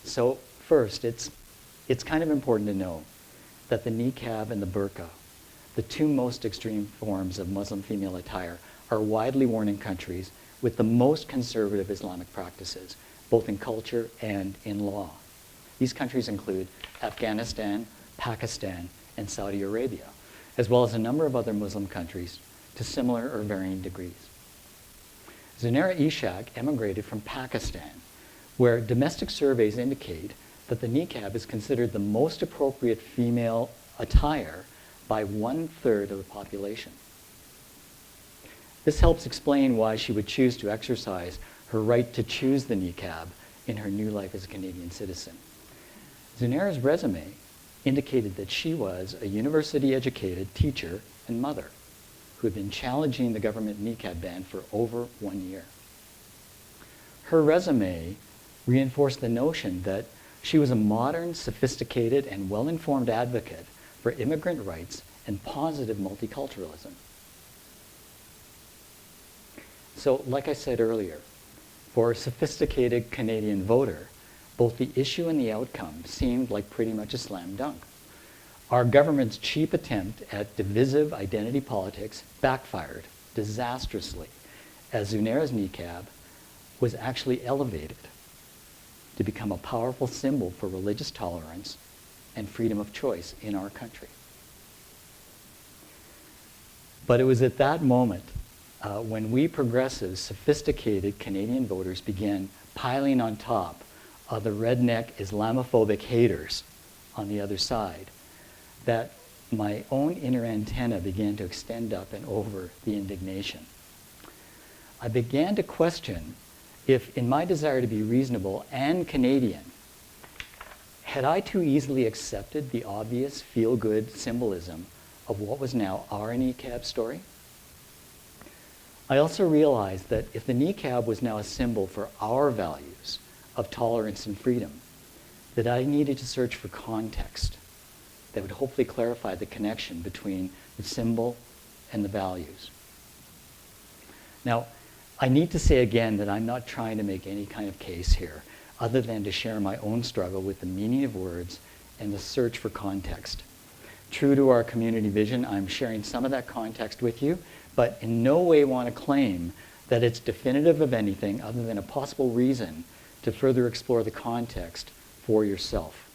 So first, it's kind of important to know that the niqab and the burqa, the two most extreme forms of Muslim female attire, are widely worn in countries with the most conservative Islamic practices, both in culture and in law. These countries include Afghanistan, Pakistan, and Saudi Arabia, as well as a number of other Muslim countries to similar or varying degrees. Zunaira Ishaq emigrated from Pakistan, where domestic surveys indicate that the niqab is considered the most appropriate female attire by 1/3 of the population. This helps explain why she would choose to exercise her right to choose the niqab in her new life as a Canadian citizen. Zunaira's resume indicated that she was a university-educated teacher and mother who had been challenging the government niqab ban for over 1 year. Her resume reinforced the notion that she was a modern, sophisticated, and well-informed advocate for immigrant rights and positive multiculturalism. So, like I said earlier, for a sophisticated Canadian voter, both the issue and the outcome seemed like pretty much a slam dunk. Our government's cheap attempt at divisive identity politics backfired disastrously, as Zunaira's niqab was actually elevated to become a powerful symbol for religious tolerance and freedom of choice in our country. But it was at that moment when we progressive, sophisticated Canadian voters began piling on top of the redneck Islamophobic haters on the other side that my own inner antenna began to extend up and over the indignation. I began to question if, in my desire to be reasonable and Canadian, had I too easily accepted the obvious feel-good symbolism of what was now our niqab story? I also realized that if the niqab was now a symbol for our values of tolerance and freedom, that I needed to search for context that would hopefully clarify the connection between the symbol and the values. Now, I need to say again that I'm not trying to make any kind of case here, other than to share my own struggle with the meaning of words and the search for context. True to our community vision, I'm sharing some of that context with you, but in no way want to claim that it's definitive of anything other than a possible reason to further explore the context for yourself.